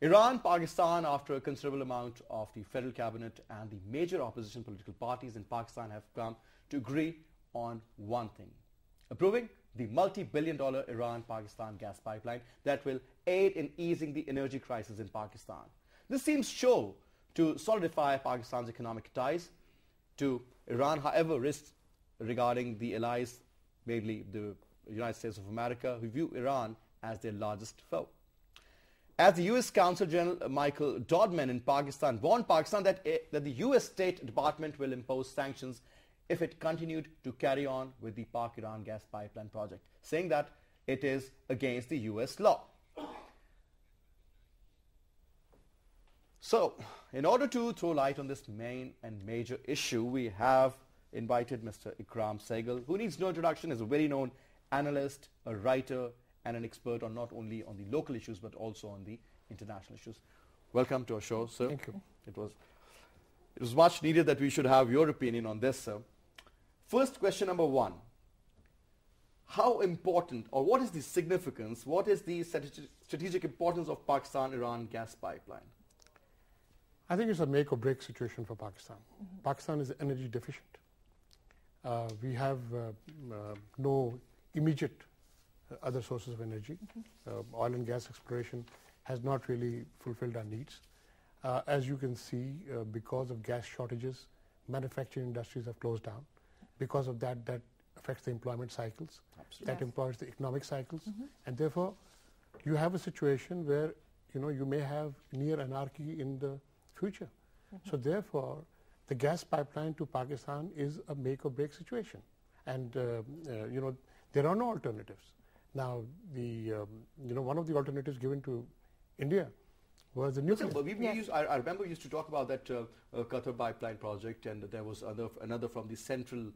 Iran, Pakistan, after a considerable amount of the federal cabinet and the major opposition political parties in Pakistan have come to agree on one thing, approving the multi-billion-dollar Iran-Pakistan gas pipeline that will aid in easing the energy crisis in Pakistan. This seems sure to solidify Pakistan's economic ties to Iran. However, risks regarding the allies, mainly the United States of America, who view Iran as their largest foe. As the U.S. Consul General Michael Dodman in Pakistan warned Pakistan that the U.S. State Department will impose sanctions if it continued to carry on with the Pak-Iran gas pipeline project, saying that it is against the U.S. law. So, in order to throw light on this main and major issue, we have invited Mr. Ikram Sehgal, who needs no introduction, is a very known analyst, a writer, and an expert on not only on the local issues but also on the international issues. Welcome to our show, sir. Thank you. It was much needed that we should have your opinion on this, sir. First question number one. How important, or what is the significance, what is the strategic importance of Pakistan-Iran gas pipeline? I think it's a make or break situation for Pakistan. Pakistan is energy deficient. We have no immediate other sources of energy. Oil and gas exploration has not really fulfilled our needs. As you can see, because of gas shortages, manufacturing industries have closed down. Because of that, that affects the employment cycles. Absolutely. That employs the economic cycles. And therefore, you have a situation where you may have near anarchy in the future. So therefore, the gas pipeline to Pakistan is a make or break situation. And there are no alternatives. Now, one of the alternatives given to India was the nuclear. I remember we used to talk about that Qatar pipeline project, and there was another from the central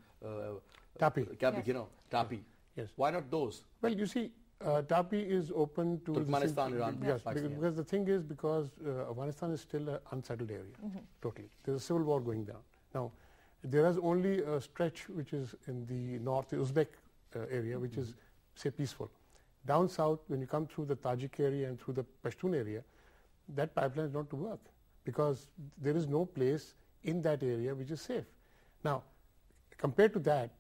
TAPI. TAPI. Yes. Why not those? Well, you see, TAPI is open to Turkmenistan, Iran. Yes, because the thing is, because Afghanistan is still an unsettled area. Totally, there's a civil war going down now. There is only a stretch which is in the north, the Uzbek area, which is, say, peaceful. Down south, when you come through the Tajik area and through the Pashtun area, that pipeline is not to work because there is no place in that area which is safe. Now, compared to that,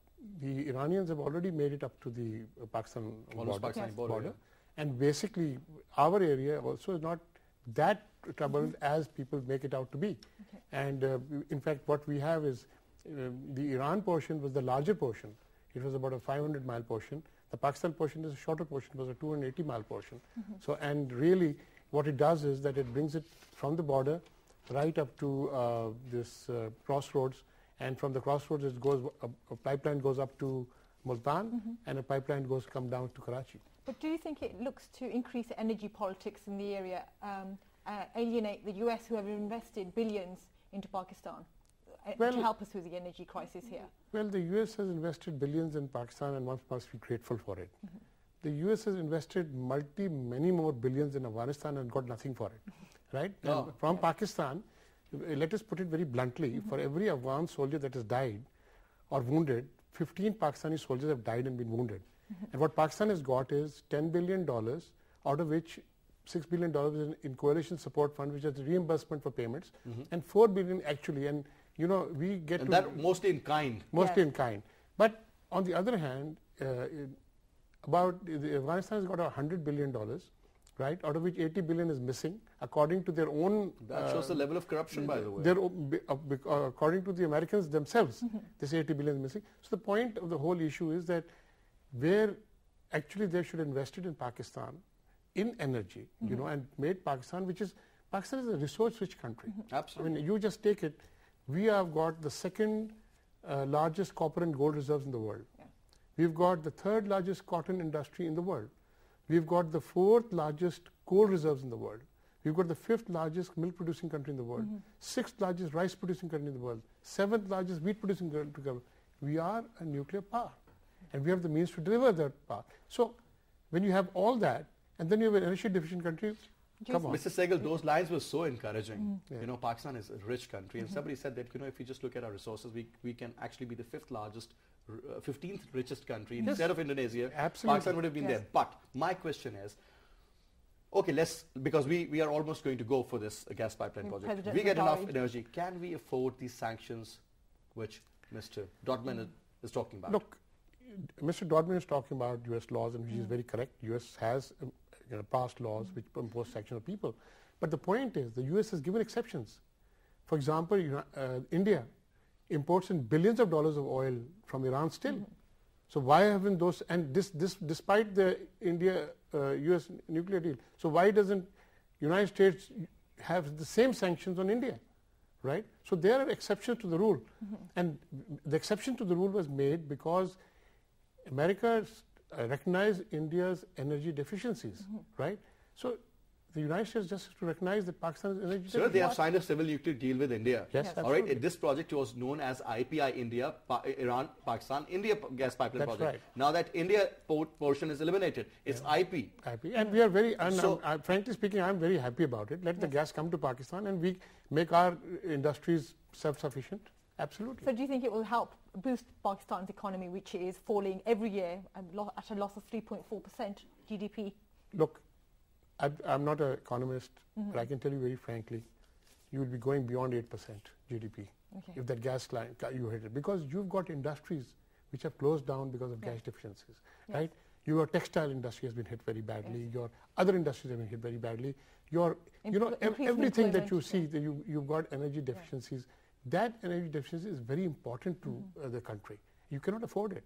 the Iranians have already made it up to the Pakistan border. Yeah. And basically, our area also is not that troubled as people make it out to be. And in fact, what we have is the Iran portion was the larger portion. It was about a 500-mile portion. The Pakistan portion is a shorter portion, it was a 280-mile portion. So, and really, what it does is that it brings it from the border right up to this crossroads, and from the crossroads it goes, a pipeline goes up to Multan, and a pipeline come down to Karachi. But do you think it looks to increase energy politics in the area, alienate the US, who have invested billions into Pakistan, to help us with the energy crisis here? Well, the US has invested billions in Pakistan, and one must be grateful for it. The US has invested many more billions in Afghanistan and got nothing for it, right? No. From Pakistan, let us put it very bluntly, for every Afghan soldier that has died or wounded, 15 Pakistani soldiers have died and been wounded. And what Pakistan has got is $10 billion, out of which $6 billion is in coalition support fund, which is reimbursement for payments, and $4 billion actually, and we get and that mostly in kind. Mostly in kind. But on the other hand, Afghanistan has got $100 billion, right? Out of which 80 billion is missing, according to their own. That shows the level of corruption, by the way. According to the Americans themselves, this 80 billion is missing. So the point of the whole issue is that where actually they should invest it in Pakistan, in energy, and made Pakistan, Pakistan is a resource-rich country. Absolutely. I mean, you just take it. We have got the second largest copper and gold reserves in the world. We've got the third largest cotton industry in the world. We've got the fourth largest coal reserves in the world. We've got the fifth largest milk producing country in the world, sixth largest rice producing country in the world, seventh largest wheat producing country. We are a nuclear power, and we have the means to deliver that power. So when you have all that, and then you have an energy deficient country, come on. Mr. Sehgal, those lines were so encouraging. Pakistan is a rich country, and somebody said that, if you just look at our resources, we can actually be the 15th richest country instead of Indonesia. Absolutely. Pakistan would have been there. But my question is, Okay, because we are almost going to go for this gas pipeline project. We get enough energy. Can we afford these sanctions which Mr. Dodman is talking about? Look, Mr. Dodman is talking about U.S. laws, and he is very correct. U.S. has passed laws which impose sanctions on people. But the point is, the U.S. has given exceptions. For example, India imports in billions of dollars of oil from Iran still. So why haven't those, and this despite the India-US nuclear deal, so why doesn't United States have the same sanctions on India, right? So there are exceptions to the rule. And the exception to the rule was made because America recognized India's energy deficiencies, right? So the United States just has to recognize that Pakistan is energy deficient. Sir, they have signed a civil nuclear deal with India. Yes, all right. This project was known as IPI India, Iran, Pakistan, India gas pipeline That's project. right. Now that India portion is eliminated, it's IP. And we are very, frankly speaking, I'm very happy about it. Let the gas come to Pakistan and we make our industries self-sufficient. Absolutely. So do you think it will help boost Pakistan's economy, which is falling every year at a loss of 3.4% GDP? Look, I'm not an economist, but I can tell you very frankly, you will be going beyond 8% GDP if that gas line you hit it, because you've got industries which have closed down because of gas deficiencies, right? Your textile industry has been hit very badly. Your other industries have been hit very badly. Your, everything that you see, that you've got energy deficiencies. That energy deficiency is very important to the country. You cannot afford it.